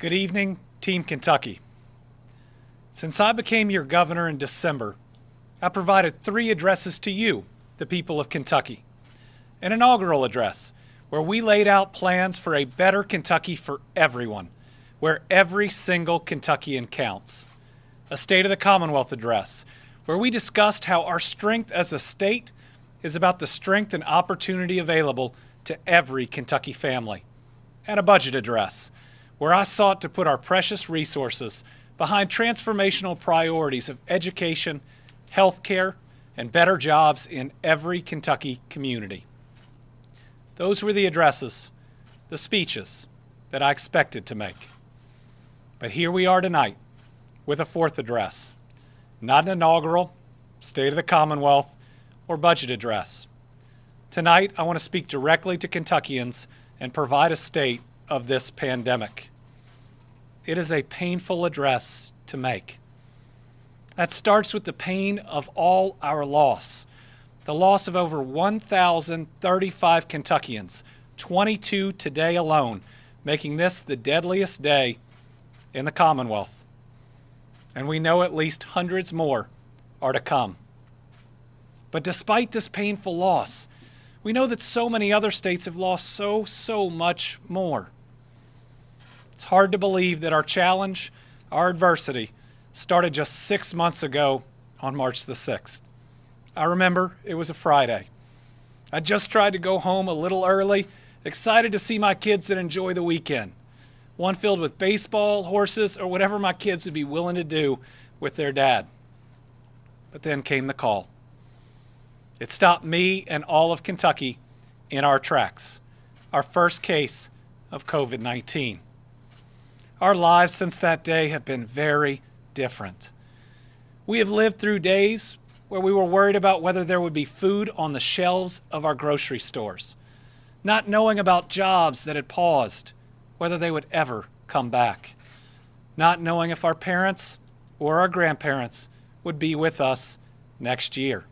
Good evening, Team Kentucky. Since I became your governor in December, I provided 3 addresses to you, the people of Kentucky. An inaugural address, where we laid out plans for a better Kentucky for everyone, where every single Kentuckian counts. A State of the Commonwealth address, where we discussed how our strength as a state is about the strength and opportunity available to every Kentucky family. And a budget address, where I sought to put our precious resources behind transformational priorities of education, health care, and better jobs in every Kentucky community. Those were the addresses, the speeches that I expected to make. But here we are tonight with a 4th address, not an inaugural, State of the Commonwealth, or budget address. Tonight, I want to speak directly to Kentuckians and provide a state of this pandemic. It is a painful address to make. That starts with the pain of all our loss, the loss of over 1,035 Kentuckians, 22 today alone, making this the deadliest day in the Commonwealth. And we know at least hundreds more are to come. But despite this painful loss, we know that so many other states have lost so much more. It's hard to believe that our challenge, our adversity, started just 6 months ago on March the 6th. I remember it was a Friday. I just tried to go home a little early, excited to see my kids and enjoy the weekend. One filled with baseball, horses, or whatever my kids would be willing to do with their dad. But then came the call. It stopped me and all of Kentucky in our tracks. Our first case of COVID-19. Our lives since that day have been very different. We have lived through days where we were worried about whether there would be food on the shelves of our grocery stores, not knowing about jobs that had paused, whether they would ever come back, not knowing if our parents or our grandparents would be with us next year.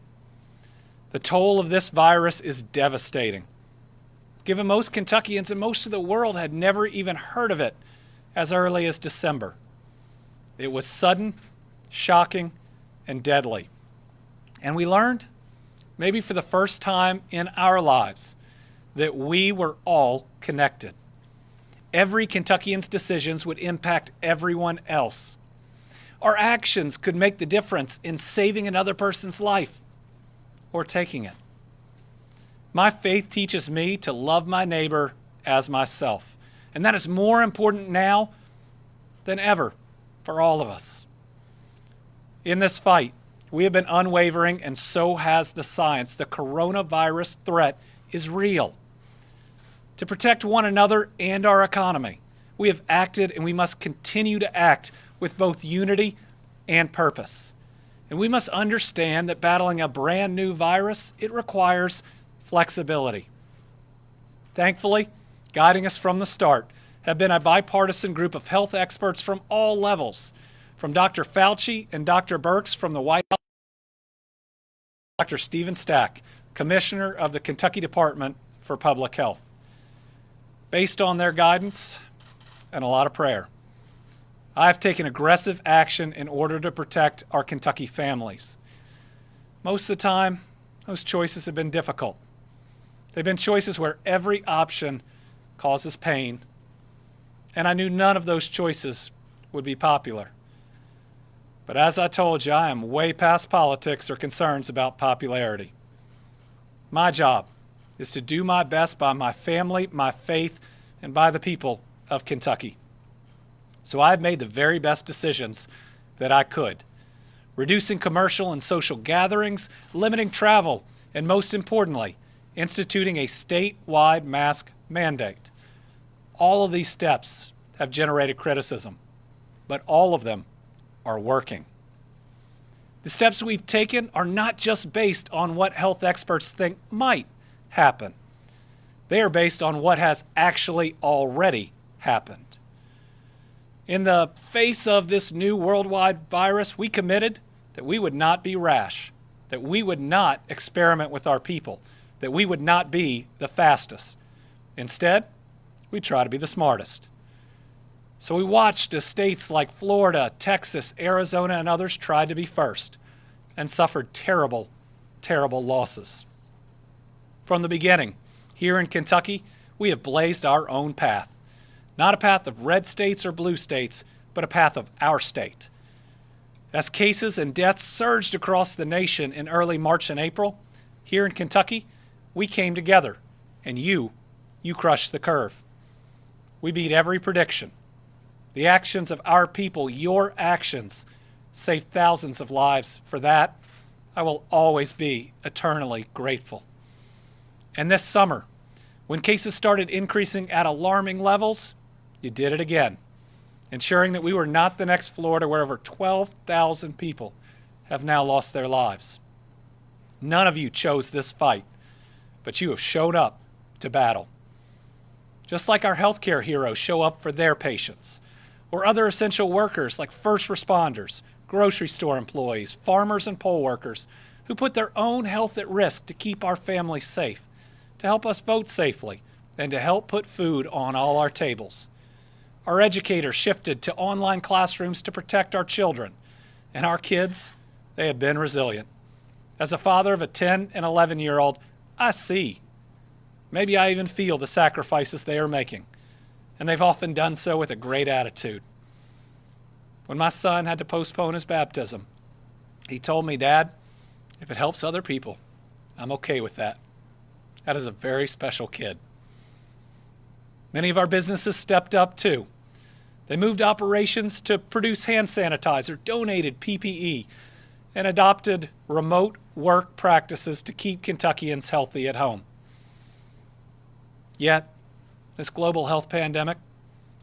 The toll of this virus is devastating, given most Kentuckians and most of the world had never even heard of it as early as December. It was sudden, shocking, and deadly. And we learned, maybe for the first time in our lives, that we were all connected. Every Kentuckian's decisions would impact everyone else. Our actions could make the difference in saving another person's life or taking it. My faith teaches me to love my neighbor as myself. And that is more important now than ever for all of us. In this fight, we have been unwavering, and so has the science. The coronavirus threat is real. To protect one another and our economy, we have acted and we must continue to act with both unity and purpose. And we must understand that battling a brand new virus, it requires flexibility. Thankfully, guiding us from the start have been a bipartisan group of health experts from all levels, from Dr. Fauci and Dr. Birx from the White House, Dr. Stephen Stack, Commissioner of the Kentucky Department for Public Health. Based on their guidance and a lot of prayer, I have taken aggressive action in order to protect our Kentucky families. Most of the time, those choices have been difficult. They've been choices where every option causes pain, and I knew none of those choices would be popular. But as I told you, I am way past politics or concerns about popularity. My job is to do my best by my family, my faith, and by the people of Kentucky. So I've made the very best decisions that I could, reducing commercial and social gatherings, limiting travel, and most importantly, instituting a statewide mask mandate. All of these steps have generated criticism, but all of them are working. The steps we've taken are not just based on what health experts think might happen. They are based on what has actually already happened. In the face of this new worldwide virus, we committed that we would not be rash, that we would not experiment with our people, that we would not be the fastest. Instead, we try to be the smartest. So we watched as states like Florida, Texas, Arizona, and others tried to be first and suffered terrible, terrible losses. From the beginning, here in Kentucky, we have blazed our own path. Not a path of red states or blue states, but a path of our state. As cases and deaths surged across the nation in early March and April, here in Kentucky, we came together, and you crushed the curve. We beat every prediction. The actions of our people, your actions, saved thousands of lives. For that, I will always be eternally grateful. And this summer, when cases started increasing at alarming levels, you did it again, ensuring that we were not the next Florida where over 12,000 people have now lost their lives. None of you chose this fight, but you have showed up to battle. Just like our healthcare heroes show up for their patients, or other essential workers like first responders, grocery store employees, farmers and poll workers who put their own health at risk to keep our families safe, to help us vote safely, and to help put food on all our tables. Our educators shifted to online classrooms to protect our children, and our kids, they have been resilient. As a father of a 10 and 11-year-old, I see, maybe I even feel the sacrifices they are making, and they've often done so with a great attitude. When my son had to postpone his baptism, he told me, "Dad, if it helps other people, I'm okay with that." That is a very special kid. Many of our businesses stepped up too. They moved operations to produce hand sanitizer, donated PPE, and adopted remote work practices to keep Kentuckians healthy at home. Yet, this global health pandemic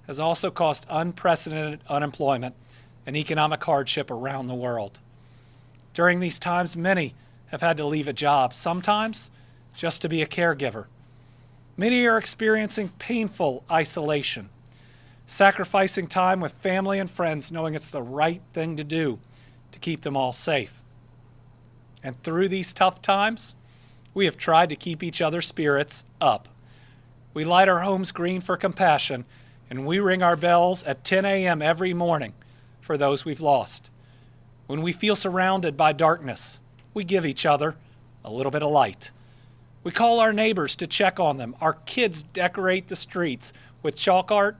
has also caused unprecedented unemployment and economic hardship around the world. During these times, many have had to leave a job, sometimes just to be a caregiver. Many are experiencing painful isolation, sacrificing time with family and friends, knowing it's the right thing to do to keep them all safe. And through these tough times, we have tried to keep each other's spirits up. We light our homes green for compassion, and we ring our bells at 10 a.m. every morning for those we've lost. When we feel surrounded by darkness, we give each other a little bit of light. We call our neighbors to check on them. Our kids decorate the streets with chalk art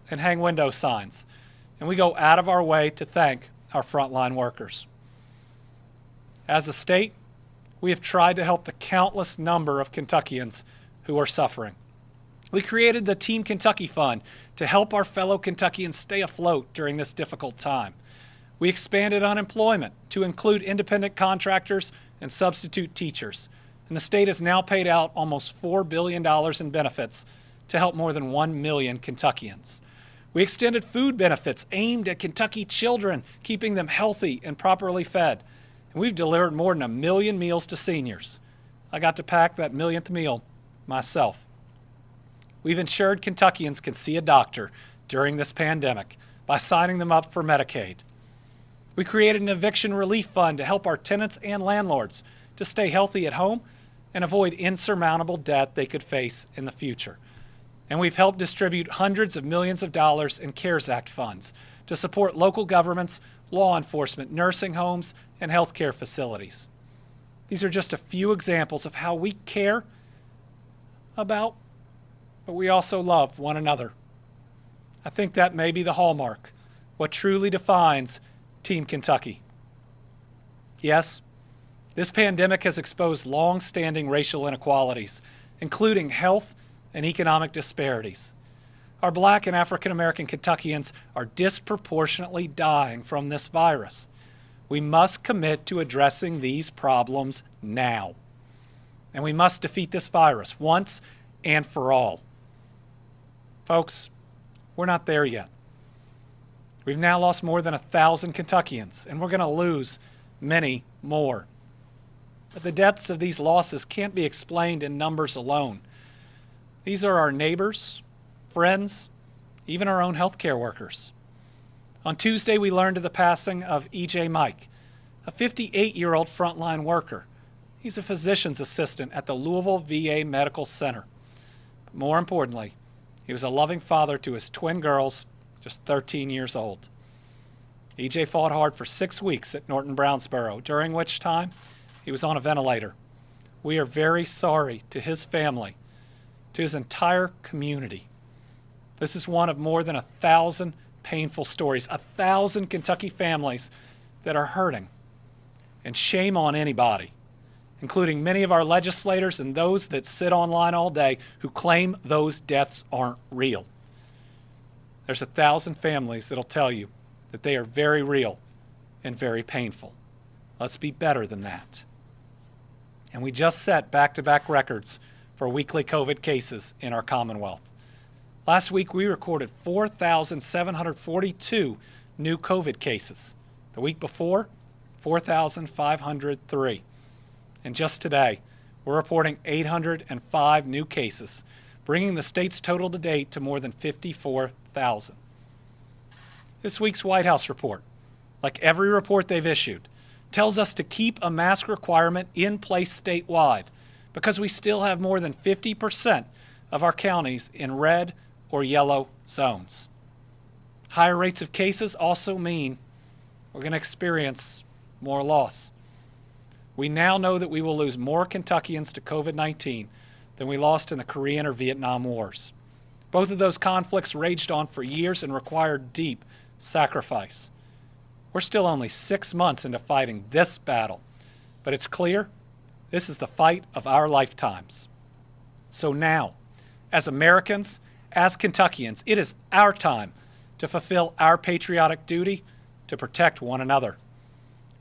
and hang window signs. And we go out of our way to thank our frontline workers. As a state, we have tried to help the countless number of Kentuckians who are suffering. We created the Team Kentucky Fund to help our fellow Kentuckians stay afloat during this difficult time. We expanded unemployment to include independent contractors and substitute teachers. And the state has now paid out almost $4 billion in benefits to help more than 1 million Kentuckians. We extended food benefits aimed at Kentucky children, keeping them healthy and properly fed. And we've delivered more than 1 million meals to seniors. I got to pack that millionth meal myself. We've ensured Kentuckians can see a doctor during this pandemic by signing them up for Medicaid. We created an eviction relief fund to help our tenants and landlords to stay healthy at home and avoid insurmountable debt they could face in the future. And we've helped distribute hundreds of millions of dollars in CARES Act funds to support local governments, law enforcement, nursing homes, and healthcare facilities. These are just a few examples of how we care about, but we also love one another. I think that may be the hallmark, what truly defines Team Kentucky. Yes, this pandemic has exposed long-standing racial inequalities, including health and economic disparities. Our Black and African American Kentuckians are disproportionately dying from this virus. We must commit to addressing these problems now. And we must defeat this virus once and for all. Folks, we're not there yet. We've now lost more than 1,000 Kentuckians, and we're going to lose many more. But the depths of these losses can't be explained in numbers alone. These are our neighbors, friends, even our own healthcare workers. On Tuesday, we learned of the passing of E.J. Mike, a 58-year-old frontline worker. He's a physician's assistant at the Louisville VA Medical Center. But more importantly, he was a loving father to his twin girls just 13 years old. EJ fought hard for 6 weeks at Norton Brownsboro, during which time he was on a ventilator. We are very sorry to his family, to his entire community. This is one of more than 1,000 painful stories, 1,000 Kentucky families that are hurting. And shame on anybody, including many of our legislators and those that sit online all day who claim those deaths aren't real. There's 1,000 families that'll tell you that they are very real and very painful. Let's be better than that. And we just set back-to-back records for weekly COVID cases in our Commonwealth. Last week, we recorded 4,742 new COVID cases. The week before, 4,503. And just today, we're reporting 805 new cases, bringing the state's total to date to more than 54,000. This week's White House report, like every report they've issued, tells us to keep a mask requirement in place statewide because we still have more than 50% of our counties in red or yellow zones. Higher rates of cases also mean we're going to experience more loss. We now know that we will lose more Kentuckians to COVID-19 than we lost in the Korean or Vietnam Wars. Both of those conflicts raged on for years and required deep sacrifice. We're still only 6 months into fighting this battle, but it's clear this is the fight of our lifetimes. So now, as Americans, as Kentuckians, it is our time to fulfill our patriotic duty to protect one another.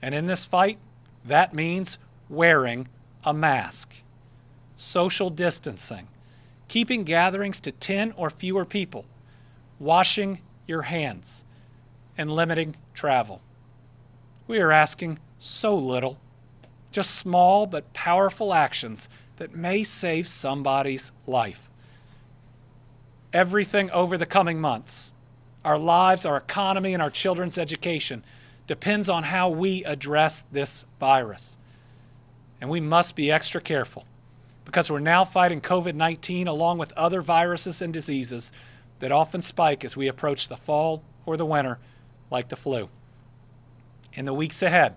And in this fight, that means wearing a mask, social distancing, keeping gatherings to 10 or fewer people, washing your hands, and limiting travel. We are asking so little, just small but powerful actions that may save somebody's life. Everything over the coming months, our lives, our economy, and our children's education depends on how we address this virus. And we must be extra careful because we're now fighting COVID-19 along with other viruses and diseases that often spike as we approach the fall or the winter, like the flu. In the weeks ahead,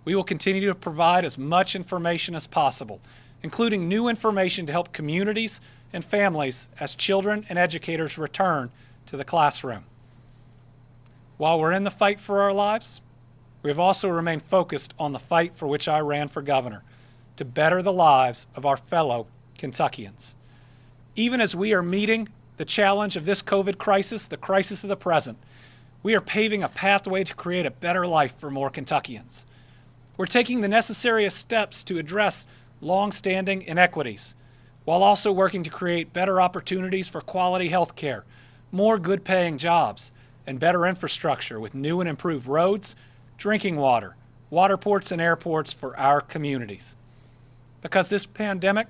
we will continue to provide as much information as possible, including new information to help communities and families as children and educators return to the classroom. While we're in the fight for our lives, we have also remained focused on the fight for which I ran for governor, to better the lives of our fellow Kentuckians. Even as we are meeting the challenge of this COVID crisis, the crisis of the present, we are paving a pathway to create a better life for more Kentuckians. We're taking the necessary steps to address long-standing inequities, while also working to create better opportunities for quality health care, more good-paying jobs, and better infrastructure with new and improved roads, drinking water, water ports, and airports for our communities. Because this pandemic,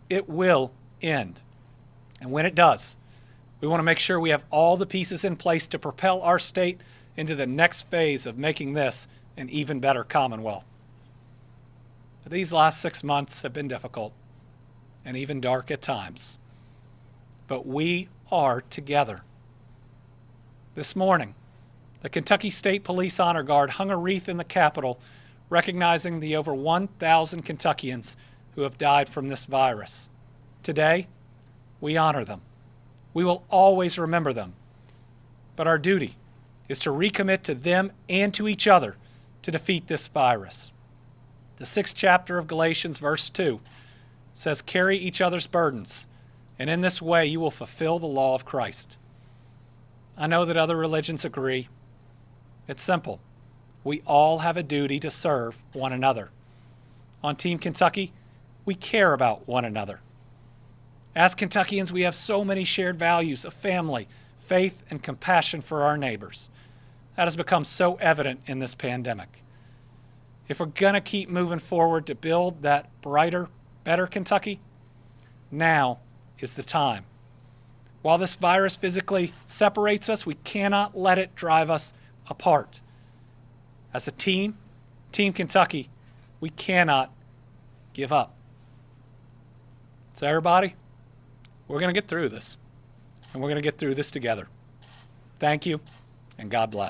it will end. And when it does, we want to make sure we have all the pieces in place to propel our state into the next phase of making this an even better Commonwealth. But these last 6 months have been difficult and even dark at times. But we are together. This morning, the Kentucky State Police Honor Guard hung a wreath in the Capitol recognizing the over 1,000 Kentuckians who have died from this virus. Today, we honor them. We will always remember them. But our duty is to recommit to them and to each other to defeat this virus. The 6th chapter of Galatians, verse 2, says, "Carry each other's burdens, and in this way you will fulfill the law of Christ." I know that other religions agree. It's simple. We all have a duty to serve one another. On Team Kentucky, we care about one another. As Kentuckians, we have so many shared values of family, faith, and compassion for our neighbors. That has become so evident in this pandemic. If we're going to keep moving forward to build that brighter, better Kentucky, now is the time. While this virus physically separates us, we cannot let it drive us apart. As a team, Team Kentucky, we cannot give up. So everybody, we're going to get through this, and we're going to get through this together. Thank you, and God bless.